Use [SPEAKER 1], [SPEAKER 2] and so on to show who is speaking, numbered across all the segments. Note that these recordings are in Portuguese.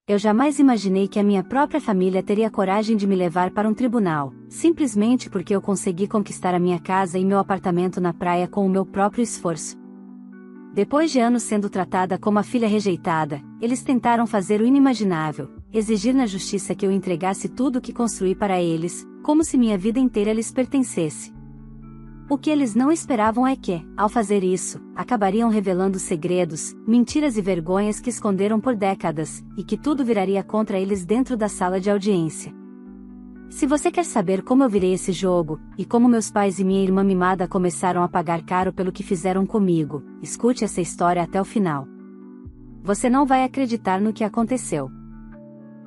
[SPEAKER 1] Eu jamais imaginei que a minha própria família teria coragem de me levar para um tribunal, simplesmente porque eu consegui conquistar a minha casa e meu apartamento na praia com o meu próprio esforço. Depois de anos sendo tratada como a filha rejeitada, eles tentaram fazer o inimaginável, exigir na justiça que eu entregasse tudo o que construí para eles, como se minha vida inteira lhes pertencesse. O que eles não esperavam é que, ao fazer isso, acabariam revelando segredos, mentiras e vergonhas que esconderam por décadas, e que tudo viraria contra eles dentro da sala de audiência. Se você quer saber como eu virei esse jogo, e como meus pais e minha irmã mimada começaram a pagar caro pelo que fizeram comigo, escute essa história até o final. Você não vai acreditar no que aconteceu.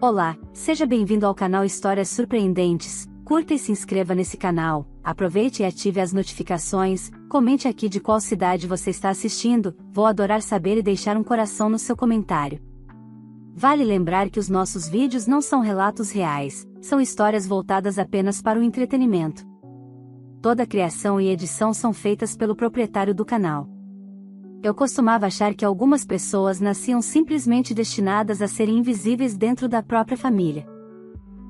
[SPEAKER 1] Olá, seja bem-vindo ao canal Histórias Surpreendentes. Curta e se inscreva nesse canal, aproveite e ative as notificações, comente aqui de qual cidade você está assistindo, vou adorar saber e deixar um coração no seu comentário. Vale lembrar que os nossos vídeos não são relatos reais, são histórias voltadas apenas para o entretenimento. Toda a criação e edição são feitas pelo proprietário do canal. Eu costumava achar que algumas pessoas nasciam simplesmente destinadas a serem invisíveis dentro da própria família.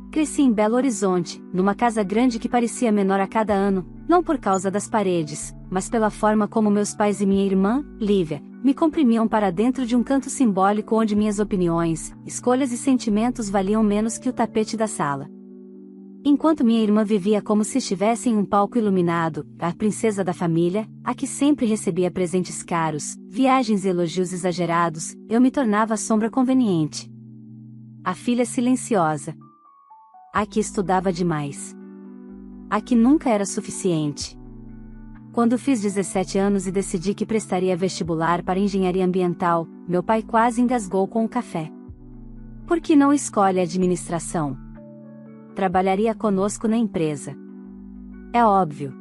[SPEAKER 1] Cresci em Belo Horizonte, numa casa grande que parecia menor a cada ano, não por causa das paredes, mas pela forma como meus pais e minha irmã, Lívia, me comprimiam para dentro de um canto simbólico onde minhas opiniões, escolhas e sentimentos valiam menos que o tapete da sala. Enquanto minha irmã vivia como se estivesse em um palco iluminado, a princesa da família, a que sempre recebia presentes caros, viagens e elogios exagerados, eu me tornava a sombra conveniente. A filha silenciosa. A que estudava demais. A que nunca era suficiente. Quando fiz 17 anos e decidi que prestaria vestibular para engenharia ambiental, meu pai quase engasgou com o café. Por que não escolhe a administração? Trabalharia conosco na empresa. É óbvio.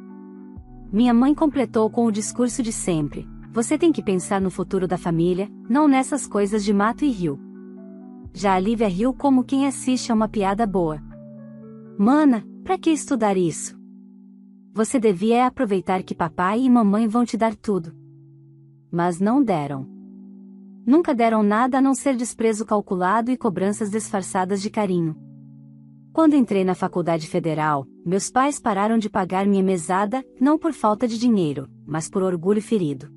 [SPEAKER 1] Minha mãe completou com o discurso de sempre: você tem que pensar no futuro da família, não nessas coisas de mato e rio. Já a Lívia riu como quem assiste a uma piada boa. Mana, pra que estudar isso? Você devia aproveitar que papai e mamãe vão te dar tudo. Mas não deram. Nunca deram nada a não ser desprezo calculado e cobranças disfarçadas de carinho. Quando entrei na faculdade federal, meus pais pararam de pagar minha mesada, não por falta de dinheiro, mas por orgulho ferido.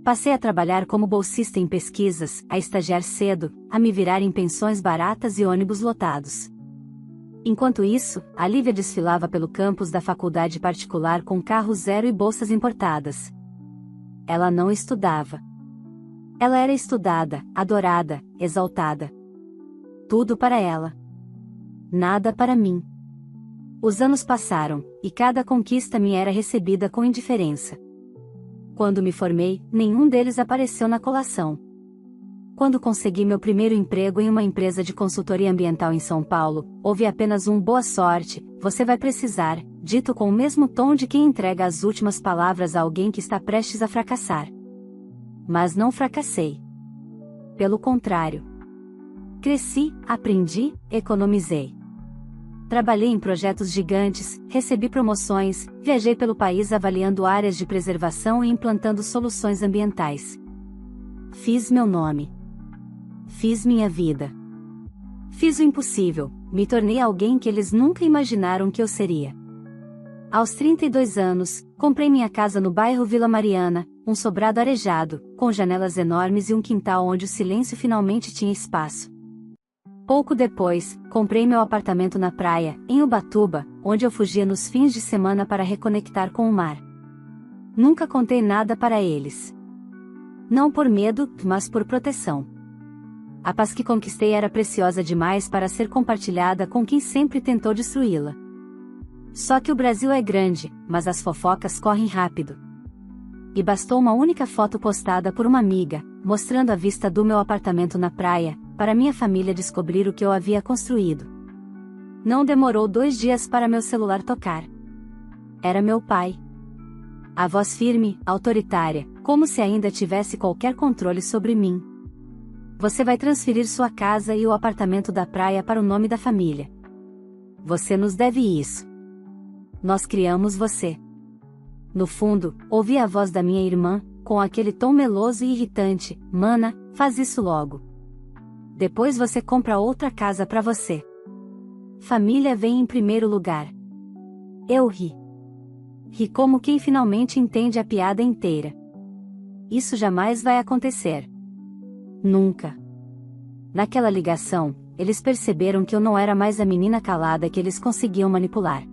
[SPEAKER 1] Passei a trabalhar como bolsista em pesquisas, a estagiar cedo, a me virar em pensões baratas e ônibus lotados. Enquanto isso, a Lívia desfilava pelo campus da faculdade particular com carro zero e bolsas importadas. Ela não estudava. Ela era estudada, adorada, exaltada. Tudo para ela. Nada para mim. Os anos passaram, e cada conquista me era recebida com indiferença. Quando me formei, nenhum deles apareceu na colação. Quando consegui meu primeiro emprego em uma empresa de consultoria ambiental em São Paulo, houve apenas um boa sorte, você vai precisar, dito com o mesmo tom de quem entrega as últimas palavras a alguém que está prestes a fracassar. Mas não fracassei. Pelo contrário. Cresci, aprendi, economizei. Trabalhei em projetos gigantes, recebi promoções, viajei pelo país avaliando áreas de preservação e implantando soluções ambientais. Fiz meu nome. Fiz minha vida. Fiz o impossível, me tornei alguém que eles nunca imaginaram que eu seria. Aos 32 anos, comprei minha casa no bairro Vila Mariana, um sobrado arejado, com janelas enormes e um quintal onde o silêncio finalmente tinha espaço. Pouco depois, comprei meu apartamento na praia, em Ubatuba, onde eu fugia nos fins de semana para reconectar com o mar. Nunca contei nada para eles. Não por medo, mas por proteção. A paz que conquistei era preciosa demais para ser compartilhada com quem sempre tentou destruí-la. Só que o Brasil é grande, mas as fofocas correm rápido. E bastou uma única foto postada por uma amiga, mostrando a vista do meu apartamento na praia, para minha família descobrir o que eu havia construído. Não demorou 2 dias para meu celular tocar. Era meu pai. A voz firme, autoritária, como se ainda tivesse qualquer controle sobre mim. Você vai transferir sua casa e o apartamento da praia para o nome da família. Você nos deve isso. Nós criamos você. No fundo, ouvi a voz da minha irmã, com aquele tom meloso e irritante: Mana, faz isso logo. depois você compra outra casa para você. Família vem em primeiro lugar. Eu ri. Ri como quem finalmente entende a piada inteira. Isso jamais vai acontecer. Nunca. Naquela ligação, eles perceberam que eu não era mais a menina calada que eles conseguiam manipular.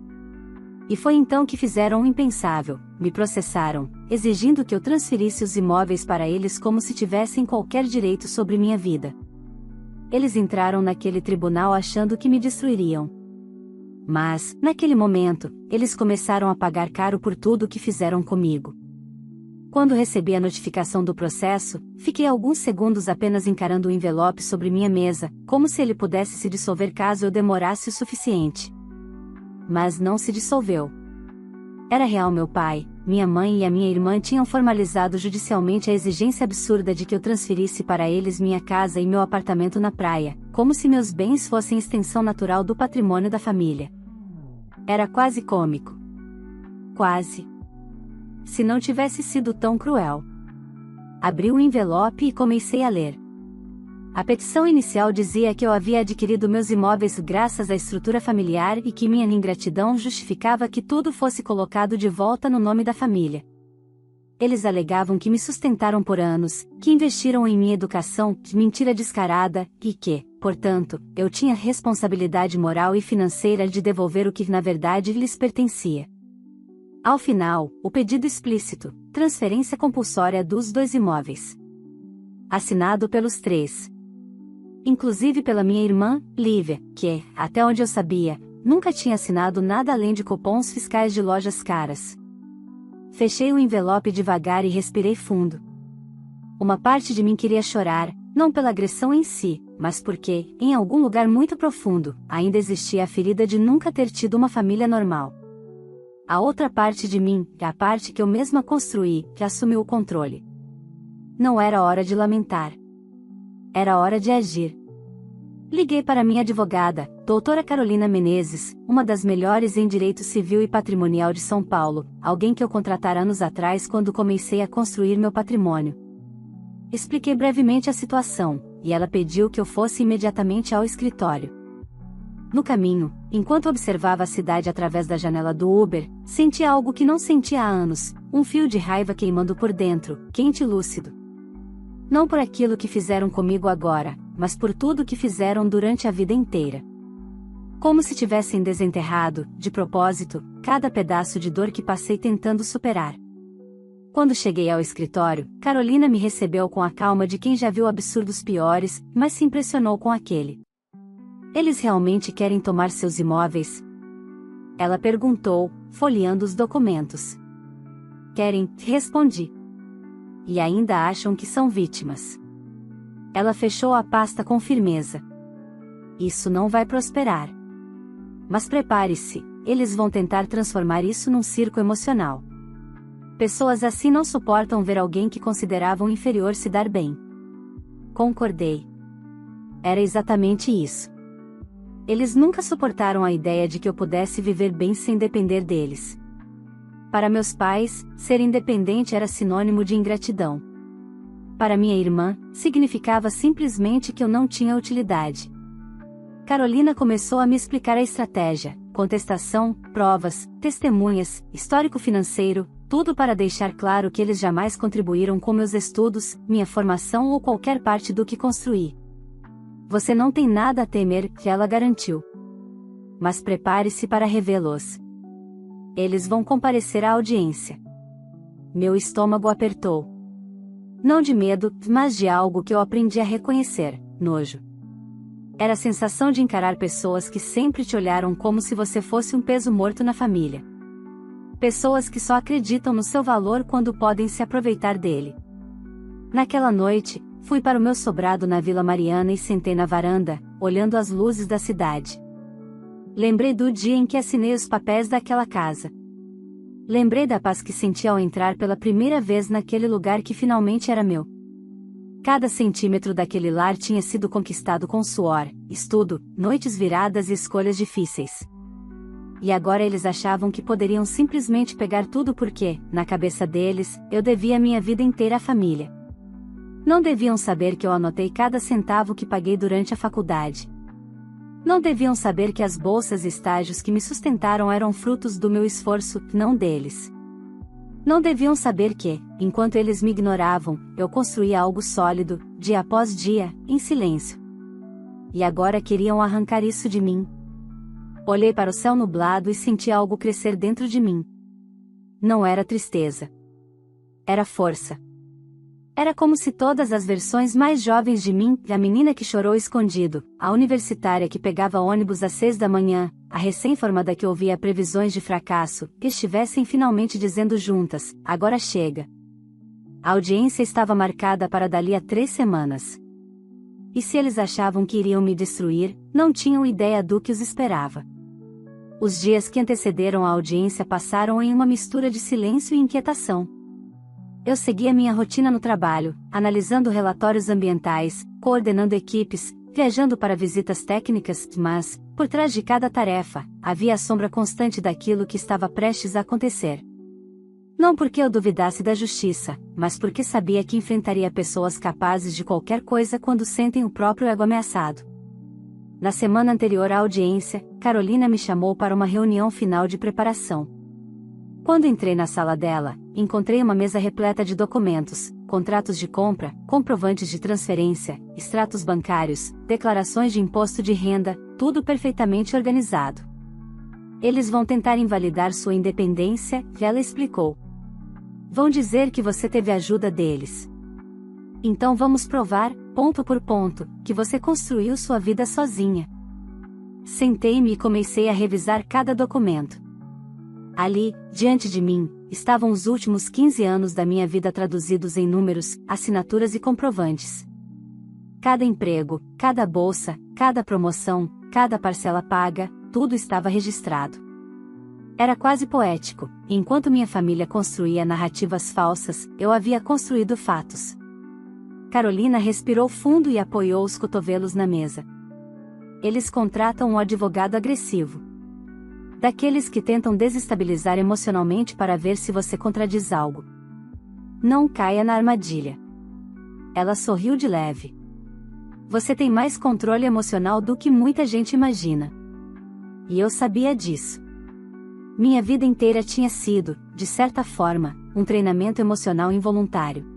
[SPEAKER 1] E foi então que fizeram o impensável, me processaram, exigindo que eu transferisse os imóveis para eles como se tivessem qualquer direito sobre minha vida. Eles entraram naquele tribunal achando que me destruiriam. Mas, naquele momento, eles começaram a pagar caro por tudo o que fizeram comigo. Quando recebi a notificação do processo, fiquei alguns segundos apenas encarando o envelope sobre minha mesa, como se ele pudesse se dissolver caso eu demorasse o suficiente. Mas não se dissolveu. Era real. Meu pai, minha mãe e a minha irmã tinham formalizado judicialmente a exigência absurda de que eu transferisse para eles minha casa e meu apartamento na praia, como se meus bens fossem extensão natural do patrimônio da família. Era quase cômico. Quase. Se não tivesse sido tão cruel. Abri o envelope e comecei a ler. A petição inicial dizia que eu havia adquirido meus imóveis graças à estrutura familiar e que minha ingratidão justificava que tudo fosse colocado de volta no nome da família. Eles alegavam que me sustentaram por anos, que investiram em minha educação, mentira descarada, e que, portanto, eu tinha responsabilidade moral e financeira de devolver o que na verdade lhes pertencia. Ao final, o pedido explícito, transferência compulsória dos 2 imóveis. Assinado pelos 3. Inclusive pela minha irmã, Lívia, que, até onde eu sabia, nunca tinha assinado nada além de cupons fiscais de lojas caras. Fechei o envelope devagar e respirei fundo. Uma parte de mim queria chorar, não pela agressão em si, mas porque, em algum lugar muito profundo, ainda existia a ferida de nunca ter tido uma família normal. A outra parte de mim, a parte que eu mesma construí, que assumiu o controle. Não era hora de lamentar. Era hora de agir. Liguei para minha advogada, doutora Carolina Menezes, uma das melhores em direito civil e patrimonial de São Paulo, alguém que eu contratara anos atrás quando comecei a construir meu patrimônio. Expliquei brevemente a situação, e ela pediu que eu fosse imediatamente ao escritório. No caminho, enquanto observava a cidade através da janela do Uber, senti algo que não sentia há anos, um fio de raiva queimando por dentro, quente e lúcido. Não por aquilo que fizeram comigo agora, mas por tudo que fizeram durante a vida inteira. Como se tivessem desenterrado, de propósito, cada pedaço de dor que passei tentando superar. Quando cheguei ao escritório, Carolina me recebeu com a calma de quem já viu absurdos piores, mas se impressionou com aquele. Eles realmente querem tomar seus imóveis? Ela perguntou, folheando os documentos. Querem, respondi. E ainda acham que são vítimas. Ela fechou a pasta com firmeza. Isso não vai prosperar. Mas prepare-se, eles vão tentar transformar isso num circo emocional. Pessoas assim não suportam ver alguém que consideravam inferior se dar bem. Concordei. Era exatamente isso. Eles nunca suportaram a ideia de que eu pudesse viver bem sem depender deles. Para meus pais, ser independente era sinônimo de ingratidão. Para minha irmã, significava simplesmente que eu não tinha utilidade. Carolina começou a me explicar a estratégia, contestação, provas, testemunhas, histórico financeiro, tudo para deixar claro que eles jamais contribuíram com meus estudos, minha formação ou qualquer parte do que construí. Você não tem nada a temer, que ela garantiu. Mas prepare-se para revê-los. Eles vão comparecer à audiência. Meu estômago apertou. Não de medo, mas de algo que eu aprendi a reconhecer, nojo. Era a sensação de encarar pessoas que sempre te olharam como se você fosse um peso morto na família. Pessoas que só acreditam no seu valor quando podem se aproveitar dele. Naquela noite, fui para o meu sobrado na Vila Mariana e sentei na varanda, olhando as luzes da cidade. Lembrei do dia em que assinei os papéis daquela casa. Lembrei da paz que senti ao entrar pela primeira vez naquele lugar que finalmente era meu. Cada centímetro daquele lar tinha sido conquistado com suor, estudo, noites viradas e escolhas difíceis. E agora eles achavam que poderiam simplesmente pegar tudo porque, na cabeça deles, eu devia minha vida inteira à família. Não deviam saber que eu anotei cada centavo que paguei durante a faculdade. Não deviam saber que as bolsas e estágios que me sustentaram eram frutos do meu esforço, não deles. Não deviam saber que, enquanto eles me ignoravam, eu construía algo sólido, dia após dia, em silêncio. E agora queriam arrancar isso de mim. Olhei para o céu nublado e senti algo crescer dentro de mim. Não era tristeza. Era força. Era como se todas as versões mais jovens de mim, a menina que chorou escondido, a universitária que pegava ônibus às 6 da manhã, a recém-formada que ouvia previsões de fracasso, estivessem finalmente dizendo juntas, agora chega. A audiência estava marcada para dali a 3 semanas. E se eles achavam que iriam me destruir, não tinham ideia do que os esperava. Os dias que antecederam a audiência passaram em uma mistura de silêncio e inquietação. Eu seguia minha rotina no trabalho, analisando relatórios ambientais, coordenando equipes, viajando para visitas técnicas, mas, por trás de cada tarefa, havia a sombra constante daquilo que estava prestes a acontecer. Não porque eu duvidasse da justiça, mas porque sabia que enfrentaria pessoas capazes de qualquer coisa quando sentem o próprio ego ameaçado. Na semana anterior à audiência, Carolina me chamou para uma reunião final de preparação. Quando entrei na sala dela, encontrei uma mesa repleta de documentos, contratos de compra, comprovantes de transferência, extratos bancários, declarações de imposto de renda, tudo perfeitamente organizado. Eles vão tentar invalidar sua independência, ela explicou. Vão dizer que você teve ajuda deles. Então vamos provar, ponto por ponto, que você construiu sua vida sozinha. Sentei-me e comecei a revisar cada documento. Ali, diante de mim, estavam os últimos 15 anos da minha vida traduzidos em números, assinaturas e comprovantes. Cada emprego, cada bolsa, cada promoção, cada parcela paga, tudo estava registrado. Era quase poético, e enquanto minha família construía narrativas falsas, eu havia construído fatos. Carolina respirou fundo e apoiou os cotovelos na mesa. Eles contratam um advogado agressivo. Daqueles que tentam desestabilizar emocionalmente para ver se você contradiz algo. Não caia na armadilha. Ela sorriu de leve. Você tem mais controle emocional do que muita gente imagina. E eu sabia disso. Minha vida inteira tinha sido, de certa forma, um treinamento emocional involuntário.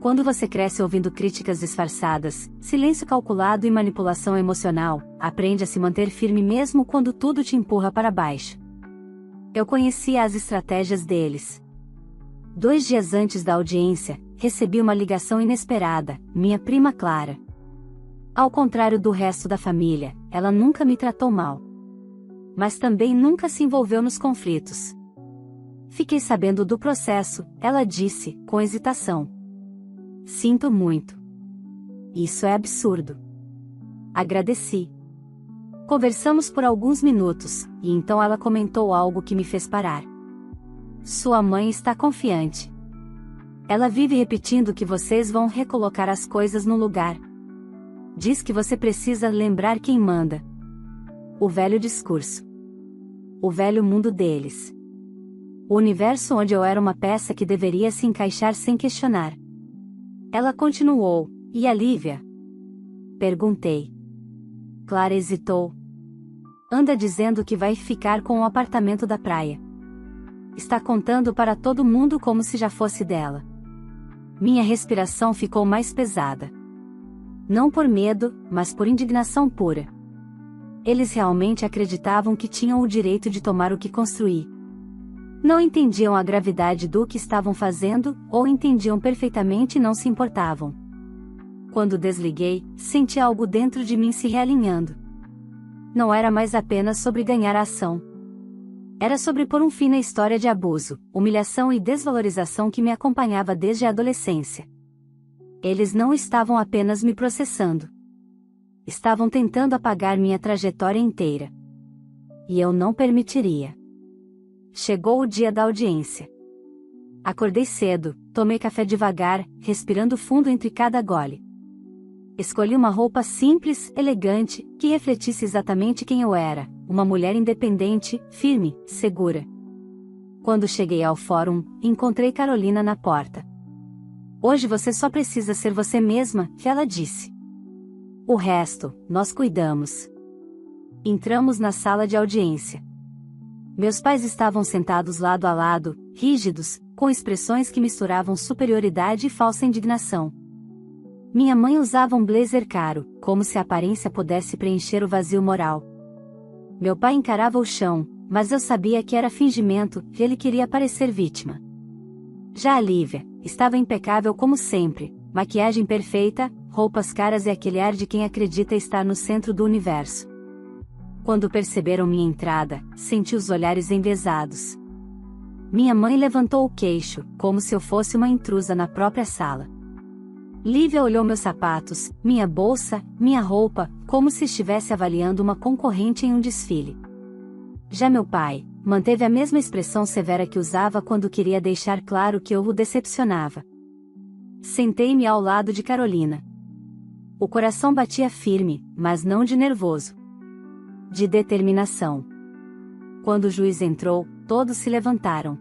[SPEAKER 1] Quando você cresce ouvindo críticas disfarçadas, silêncio calculado e manipulação emocional, aprende a se manter firme mesmo quando tudo te empurra para baixo. Eu conhecia as estratégias deles. 2 dias antes da audiência, recebi uma ligação inesperada, minha prima Clara. Ao contrário do resto da família, ela nunca me tratou mal. Mas também nunca se envolveu nos conflitos. Fiquei sabendo do processo, ela disse, com hesitação. Sinto muito. Isso é absurdo. Agradeci. Conversamos por alguns minutos, e então ela comentou algo que me fez parar. Sua mãe está confiante. Ela vive repetindo que vocês vão recolocar as coisas no lugar. Diz que você precisa lembrar quem manda. O velho discurso. O velho mundo deles. O universo onde eu era uma peça que deveria se encaixar sem questionar. Ela continuou, e a Lívia? Perguntei. Clara hesitou. Anda dizendo que vai ficar com o apartamento da praia. Está contando para todo mundo como se já fosse dela. Minha respiração ficou mais pesada. Não por medo, mas por indignação pura. Eles realmente acreditavam que tinham o direito de tomar o que construí. Não entendiam a gravidade do que estavam fazendo, ou entendiam perfeitamente e não se importavam. Quando desliguei, senti algo dentro de mim se realinhando. Não era mais apenas sobre ganhar a ação. Era sobre pôr um fim na história de abuso, humilhação e desvalorização que me acompanhava desde a adolescência. Eles não estavam apenas me processando. Estavam tentando apagar minha trajetória inteira. E eu não permitiria. Chegou o dia da audiência. Acordei cedo, tomei café devagar, respirando fundo entre cada gole. Escolhi uma roupa simples, elegante, que refletisse exatamente quem eu era, uma mulher independente, firme, segura. Quando cheguei ao fórum, encontrei Carolina na porta. Hoje você só precisa ser você mesma, ela disse. O resto, nós cuidamos. Entramos na sala de audiência. Meus pais estavam sentados lado a lado, rígidos, com expressões que misturavam superioridade e falsa indignação. Minha mãe usava um blazer caro, como se a aparência pudesse preencher o vazio moral. Meu pai encarava o chão, mas eu sabia que era fingimento, que ele queria parecer vítima. Já a Lívia, estava impecável como sempre, maquiagem perfeita, roupas caras e aquele ar de quem acredita estar no centro do universo. Quando perceberam minha entrada, senti os olhares envesados. Minha mãe levantou o queixo, como se eu fosse uma intrusa na própria sala. Lívia olhou meus sapatos, minha bolsa, minha roupa, como se estivesse avaliando uma concorrente em um desfile. Já meu pai, manteve a mesma expressão severa que usava quando queria deixar claro que eu o decepcionava. Sentei-me ao lado de Carolina. O coração batia firme, mas não de nervoso. De determinação. Quando o juiz entrou, todos se levantaram.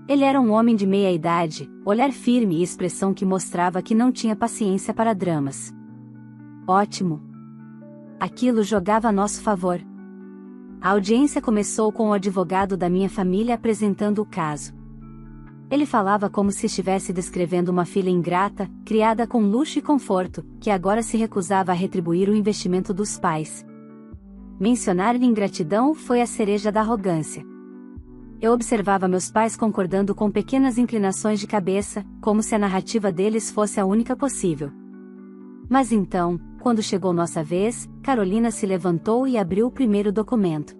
[SPEAKER 1] Ele era um homem de meia idade, olhar firme e expressão que mostrava que não tinha paciência para dramas. Ótimo! Aquilo jogava a nosso favor. A audiência começou com o advogado da minha família apresentando o caso. Ele falava como se estivesse descrevendo uma filha ingrata, criada com luxo e conforto, que agora se recusava a retribuir o investimento dos pais. Mencionar ingratidão foi a cereja da arrogância. Eu observava meus pais concordando com pequenas inclinações de cabeça, como se a narrativa deles fosse a única possível. Mas então, quando chegou nossa vez, Carolina se levantou e abriu o primeiro documento.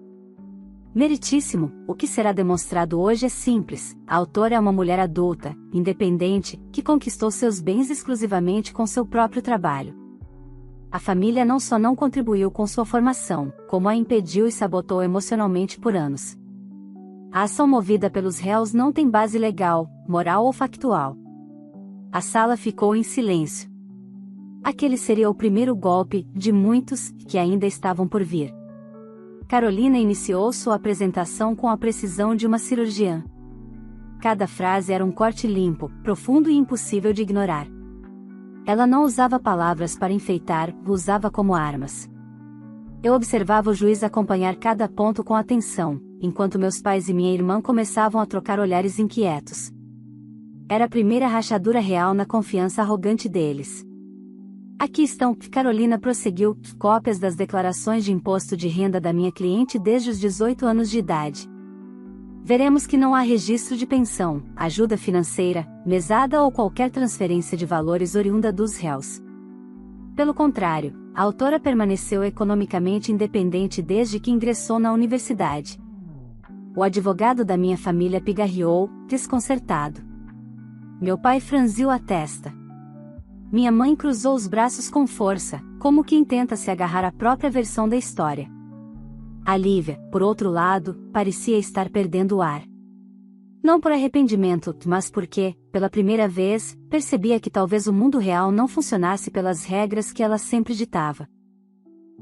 [SPEAKER 1] Meritíssimo, o que será demonstrado hoje é simples. A autora é uma mulher adulta, independente, que conquistou seus bens exclusivamente com seu próprio trabalho. A família não só não contribuiu com sua formação, como a impediu e sabotou emocionalmente por anos. A ação movida pelos réus não tem base legal, moral ou factual. A sala ficou em silêncio. Aquele seria o primeiro golpe, de muitos, que ainda estavam por vir. Carolina iniciou sua apresentação com a precisão de uma cirurgiã. Cada frase era um corte limpo, profundo e impossível de ignorar. Ela não usava palavras para enfeitar, usava como armas. Eu observava o juiz acompanhar cada ponto com atenção, enquanto meus pais e minha irmã começavam a trocar olhares inquietos. Era a primeira rachadura real na confiança arrogante deles. Aqui estão, Carolina prosseguiu, cópias das declarações de imposto de renda da minha cliente desde os 18 anos de idade. Veremos que não há registro de pensão, ajuda financeira, mesada ou qualquer transferência de valores oriunda dos réus. Pelo contrário, a autora permaneceu economicamente independente desde que ingressou na universidade. O advogado da minha família pigarreou, desconcertado. Meu pai franziu a testa. Minha mãe cruzou os braços com força, como quem tenta se agarrar à própria versão da história. A Lívia, por outro lado, parecia estar perdendo o ar. Não por arrependimento, mas porque, pela primeira vez, percebia que talvez o mundo real não funcionasse pelas regras que ela sempre ditava.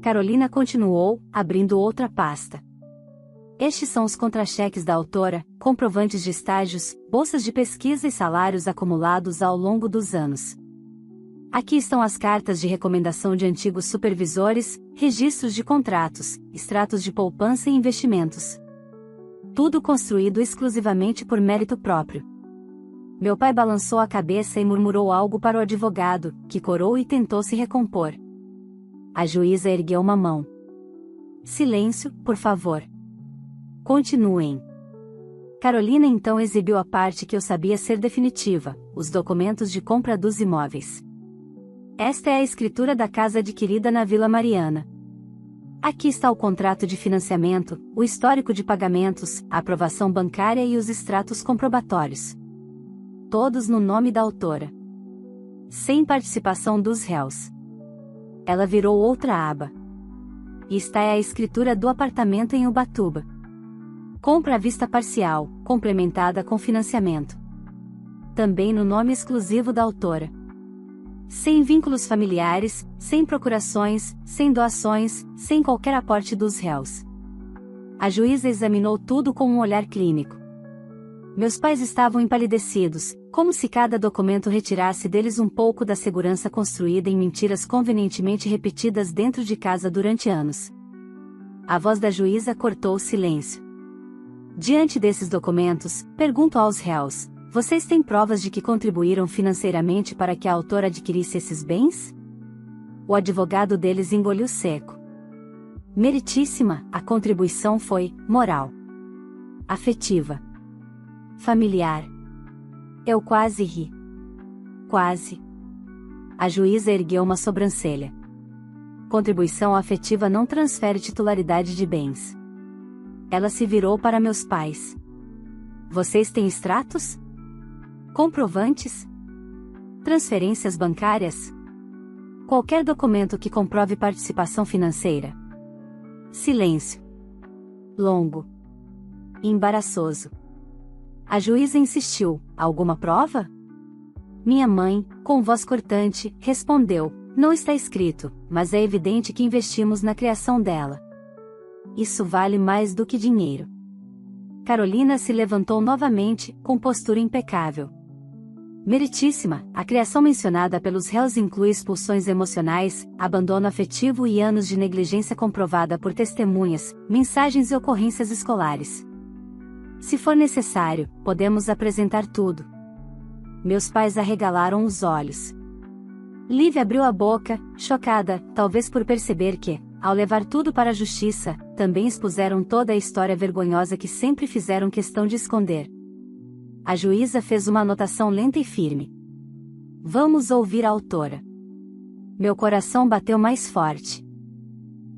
[SPEAKER 1] Carolina continuou, abrindo outra pasta. Estes são os contra-cheques da autora, comprovantes de estágios, bolsas de pesquisa e salários acumulados ao longo dos anos. Aqui estão as cartas de recomendação de antigos supervisores, registros de contratos, extratos de poupança e investimentos. Tudo construído exclusivamente por mérito próprio. Meu pai balançou a cabeça e murmurou algo para o advogado, que corou e tentou se recompor. A juíza ergueu uma mão. Silêncio, por favor. Continuem. Carolina então exibiu a parte que eu sabia ser definitiva, os documentos de compra dos imóveis. Esta é a escritura da casa adquirida na Vila Mariana. Aqui está o contrato de financiamento, o histórico de pagamentos, a aprovação bancária e os extratos comprobatórios. Todos no nome da autora. Sem participação dos réus. Ela virou outra aba. E esta é a escritura do apartamento em Ubatuba. Compra à vista parcial, complementada com financiamento. Também no nome exclusivo da autora. Sem vínculos familiares, sem procurações, sem doações, sem qualquer aporte dos réus. A juíza examinou tudo com um olhar clínico. Meus pais estavam empalidecidos, como se cada documento retirasse deles um pouco da segurança construída em mentiras convenientemente repetidas dentro de casa durante anos. A voz da juíza cortou o silêncio. Diante desses documentos, pergunto aos réus: vocês têm provas de que contribuíram financeiramente para que a autora adquirisse esses bens? O advogado deles engoliu seco. Meritíssima, a contribuição foi moral, afetiva, familiar. Eu quase ri. Quase. A juíza ergueu uma sobrancelha. Contribuição afetiva não transfere titularidade de bens. Ela se virou para meus pais. Vocês têm extratos? Comprovantes? Transferências bancárias? Qualquer documento que comprove participação financeira. Silêncio. Longo. Embaraçoso. A juíza insistiu: alguma prova? Minha mãe, com voz cortante, respondeu: não está escrito, mas é evidente que investimos na criação dela. Isso vale mais do que dinheiro. Carolina se levantou novamente, com postura impecável. Meritíssima, a criação mencionada pelos réus inclui expulsões emocionais, abandono afetivo e anos de negligência comprovada por testemunhas, mensagens e ocorrências escolares. Se for necessário, podemos apresentar tudo. Meus pais arregalaram os olhos. Liv abriu a boca, chocada, talvez por perceber que, ao levar tudo para a justiça, também expuseram toda a história vergonhosa que sempre fizeram questão de esconder. A juíza fez uma anotação lenta e firme. Vamos ouvir a autora. Meu coração bateu mais forte.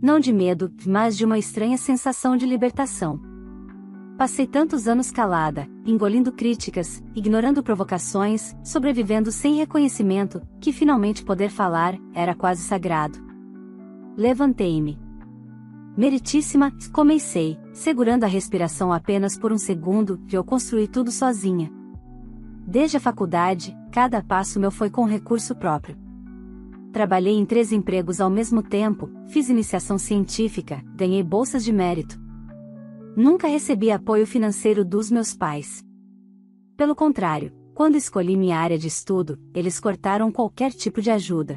[SPEAKER 1] Não de medo, mas de uma estranha sensação de libertação. Passei tantos anos calada, engolindo críticas, ignorando provocações, sobrevivendo sem reconhecimento, que finalmente poder falar era quase sagrado. Levantei-me. Meritíssima, comecei, segurando a respiração apenas por um segundo, que eu construí tudo sozinha. Desde a faculdade, cada passo meu foi com recurso próprio. Trabalhei em 3 empregos ao mesmo tempo, fiz iniciação científica, ganhei bolsas de mérito. Nunca recebi apoio financeiro dos meus pais. Pelo contrário, quando escolhi minha área de estudo, eles cortaram qualquer tipo de ajuda.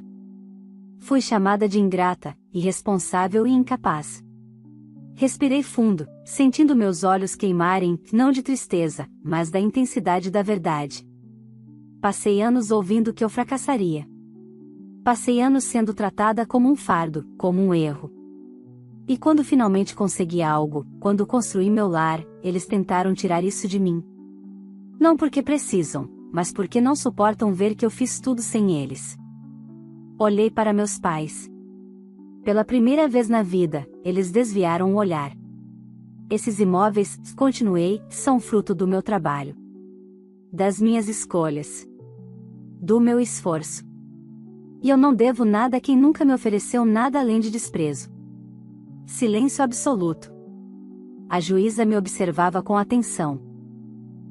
[SPEAKER 1] Fui chamada de ingrata, irresponsável e incapaz. Respirei fundo, sentindo meus olhos queimarem, não de tristeza, mas da intensidade da verdade. Passei anos ouvindo que eu fracassaria. Passei anos sendo tratada como um fardo, como um erro. E quando finalmente consegui algo, quando construí meu lar, eles tentaram tirar isso de mim. Não porque precisam, mas porque não suportam ver que eu fiz tudo sem eles. Olhei para meus pais. Pela primeira vez na vida, eles desviaram o olhar. Esses imóveis, continuei, são fruto do meu trabalho. Das minhas escolhas. Do meu esforço. E eu não devo nada a quem nunca me ofereceu nada além de desprezo. Silêncio absoluto. A juíza me observava com atenção.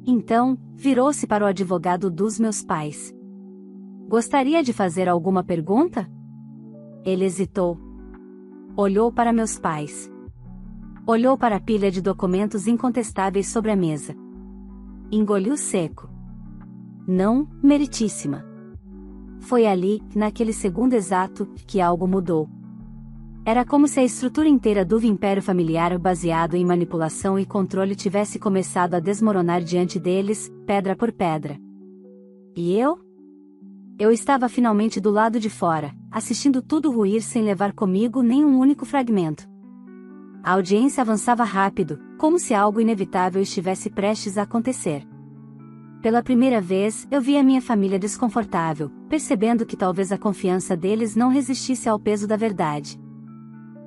[SPEAKER 1] Então, virou-se para o advogado dos meus pais. Gostaria de fazer alguma pergunta? Ele hesitou. Olhou para meus pais. Olhou para a pilha de documentos incontestáveis sobre a mesa. Engoliu seco. Não, meritíssima. Foi ali, naquele segundo exato, que algo mudou. Era como se a estrutura inteira do império familiar baseado em manipulação e controle tivesse começado a desmoronar diante deles, pedra por pedra. E eu? Eu estava finalmente do lado de fora, assistindo tudo ruir sem levar comigo nem um único fragmento. A audiência avançava rápido, como se algo inevitável estivesse prestes a acontecer. Pela primeira vez, eu vi a minha família desconfortável, percebendo que talvez a confiança deles não resistisse ao peso da verdade.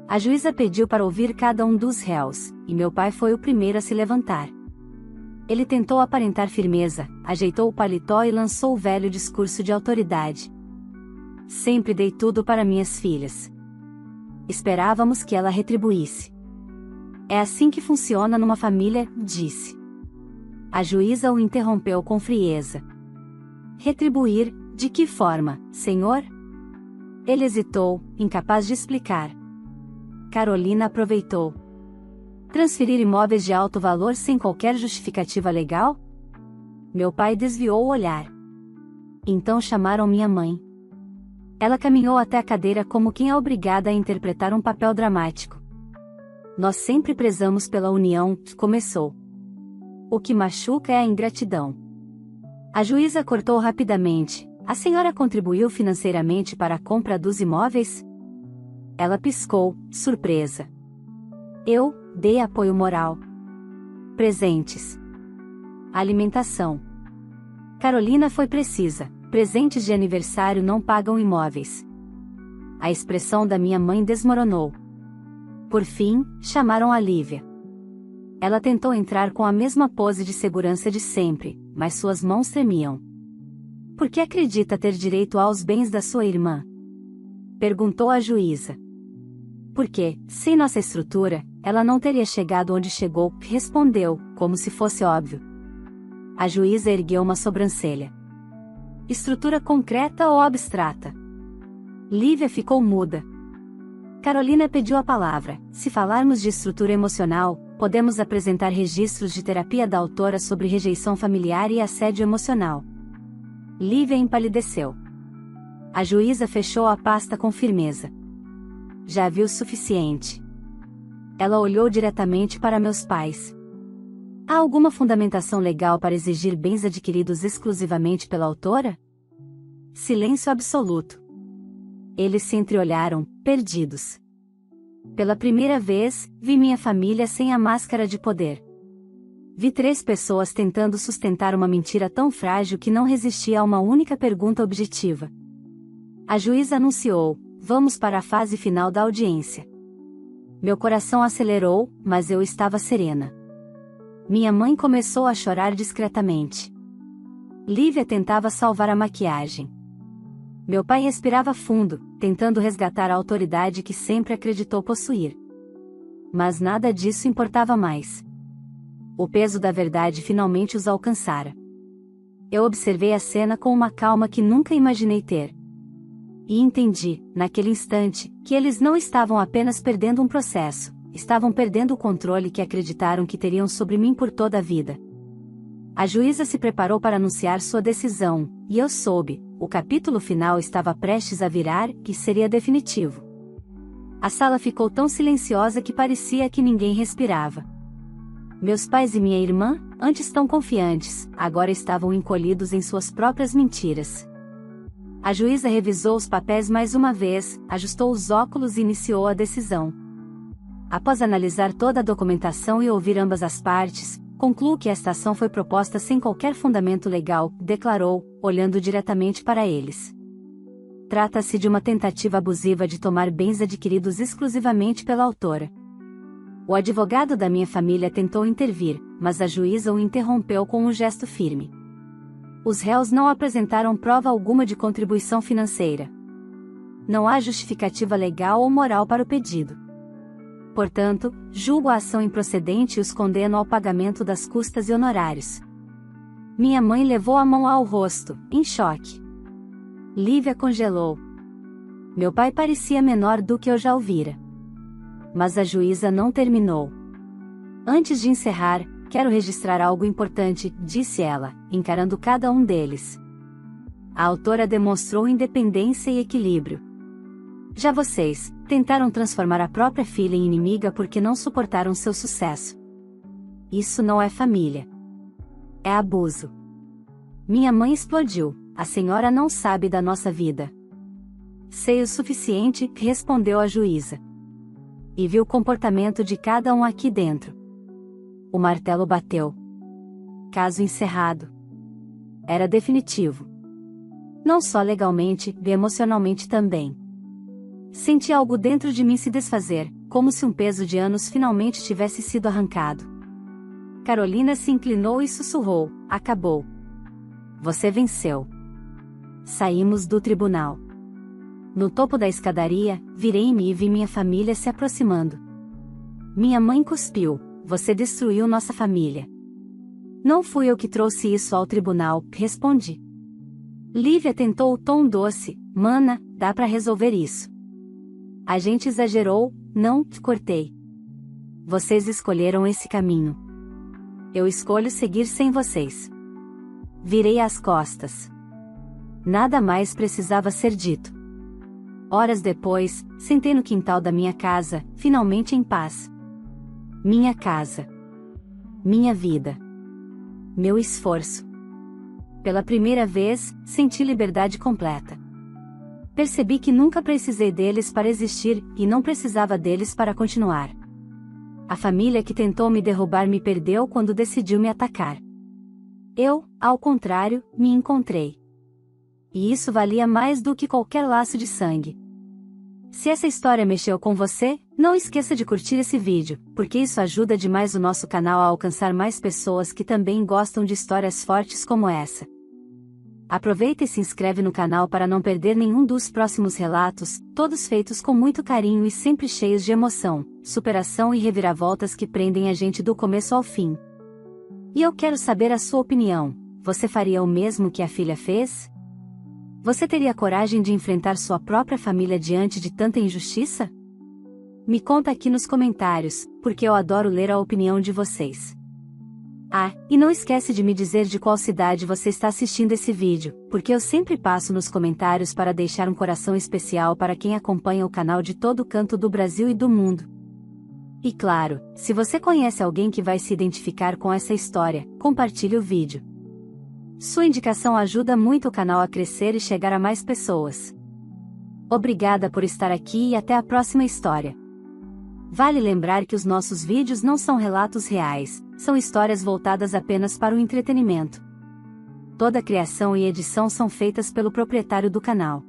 [SPEAKER 1] A juíza pediu para ouvir cada um dos réus, e meu pai foi o primeiro a se levantar. Ele tentou aparentar firmeza, ajeitou o paletó e lançou o velho discurso de autoridade. Sempre dei tudo para minhas filhas. Esperávamos que ela retribuísse. É assim que funciona numa família, disse. A juíza o interrompeu com frieza. Retribuir, de que forma, senhor? Ele hesitou, incapaz de explicar. Carolina aproveitou. Transferir imóveis de alto valor sem qualquer justificativa legal? Meu pai desviou o olhar. Então chamaram minha mãe. Ela caminhou até a cadeira como quem é obrigada a interpretar um papel dramático. Nós sempre prezamos pela união, começou. O que machuca é a ingratidão. A juíza cortou rapidamente. A senhora contribuiu financeiramente para a compra dos imóveis? Ela piscou, surpresa. Eu dei apoio moral. Presentes. Alimentação. Carolina foi precisa. Presentes de aniversário não pagam imóveis. A expressão da minha mãe desmoronou. Por fim, chamaram a Lívia. Ela tentou entrar com a mesma pose de segurança de sempre, mas suas mãos tremiam. Por que acredita ter direito aos bens da sua irmã? Perguntou a juíza. Porque, sem nossa estrutura, ela não teria chegado onde chegou, respondeu, como se fosse óbvio. A juíza ergueu uma sobrancelha. Estrutura concreta ou abstrata? Lívia ficou muda. Carolina pediu a palavra. Se falarmos de estrutura emocional, podemos apresentar registros de terapia da autora sobre rejeição familiar e assédio emocional. Lívia empalideceu. A juíza fechou a pasta com firmeza. Já viu o suficiente. Ela olhou diretamente para meus pais. Há alguma fundamentação legal para exigir bens adquiridos exclusivamente pela autora? Silêncio absoluto. Eles se entreolharam, perdidos. Pela primeira vez, vi minha família sem a máscara de poder. Vi 3 pessoas tentando sustentar uma mentira tão frágil que não resistia a uma única pergunta objetiva. A juíza anunciou: vamos para a fase final da audiência. Meu coração acelerou, mas eu estava serena. Minha mãe começou a chorar discretamente. Lívia tentava salvar a maquiagem. Meu pai respirava fundo, tentando resgatar a autoridade que sempre acreditou possuir. Mas nada disso importava mais. O peso da verdade finalmente os alcançara. Eu observei a cena com uma calma que nunca imaginei ter. E entendi, naquele instante, que eles não estavam apenas perdendo um processo, estavam perdendo o controle que acreditaram que teriam sobre mim por toda a vida. A juíza se preparou para anunciar sua decisão, e eu soube, o capítulo final estava prestes a virar, que seria definitivo. A sala ficou tão silenciosa que parecia que ninguém respirava. Meus pais e minha irmã, antes tão confiantes, agora estavam encolhidos em suas próprias mentiras. A juíza revisou os papéis mais uma vez, ajustou os óculos e iniciou a decisão. Após analisar toda a documentação e ouvir ambas as partes, concluo que esta ação foi proposta sem qualquer fundamento legal, declarou, olhando diretamente para eles. Trata-se de uma tentativa abusiva de tomar bens adquiridos exclusivamente pela autora. O advogado da minha família tentou intervir, mas a juíza o interrompeu com um gesto firme. Os réus não apresentaram prova alguma de contribuição financeira. Não há justificativa legal ou moral para o pedido. Portanto, julgo a ação improcedente e os condeno ao pagamento das custas e honorários. Minha mãe levou a mão ao rosto, em choque. Lívia congelou. Meu pai parecia menor do que eu já ouvira. Mas a juíza não terminou. Antes de encerrar, quero registrar algo importante, disse ela, encarando cada um deles. A autora demonstrou independência e equilíbrio. Já vocês, tentaram transformar a própria filha em inimiga porque não suportaram seu sucesso. Isso não é família. É abuso. Minha mãe explodiu. A senhora não sabe da nossa vida. Sei o suficiente, respondeu a juíza. E vi o comportamento de cada um aqui dentro. O martelo bateu. Caso encerrado. Era definitivo. Não só legalmente, emocionalmente também. Senti algo dentro de mim se desfazer, como se um peso de anos finalmente tivesse sido arrancado. Carolina se inclinou e sussurrou: acabou. Você venceu. Saímos do tribunal. No topo da escadaria, virei-me e vi minha família se aproximando. Minha mãe cuspiu: você destruiu nossa família. Não fui eu que trouxe isso ao tribunal, respondi. Lívia tentou o tom doce: mana, dá para resolver isso. A gente exagerou, não, cortei. Vocês escolheram esse caminho. Eu escolho seguir sem vocês. Virei as costas. Nada mais precisava ser dito. Horas depois, sentei no quintal da minha casa, finalmente em paz. Minha casa. Minha vida. Meu esforço. Pela primeira vez, senti liberdade completa. Percebi que nunca precisei deles para existir, e não precisava deles para continuar. A família que tentou me derrubar me perdeu quando decidiu me atacar. Eu, ao contrário, me encontrei. E isso valia mais do que qualquer laço de sangue. Se essa história mexeu com você, não esqueça de curtir esse vídeo, porque isso ajuda demais o nosso canal a alcançar mais pessoas que também gostam de histórias fortes como essa. Aproveita e se inscreve no canal para não perder nenhum dos próximos relatos, todos feitos com muito carinho e sempre cheios de emoção, superação e reviravoltas que prendem a gente do começo ao fim. E eu quero saber a sua opinião. Você faria o mesmo que a filha fez? Você teria coragem de enfrentar sua própria família diante de tanta injustiça? Me conta aqui nos comentários, porque eu adoro ler a opinião de vocês. Ah, e não esquece de me dizer de qual cidade você está assistindo esse vídeo, porque eu sempre passo nos comentários para deixar um coração especial para quem acompanha o canal de todo canto do Brasil e do mundo. E claro, se você conhece alguém que vai se identificar com essa história, compartilhe o vídeo. Sua indicação ajuda muito o canal a crescer e chegar a mais pessoas. Obrigada por estar aqui e até a próxima história. Vale lembrar que os nossos vídeos não são relatos reais, são histórias voltadas apenas para o entretenimento. Toda a criação e edição são feitas pelo proprietário do canal.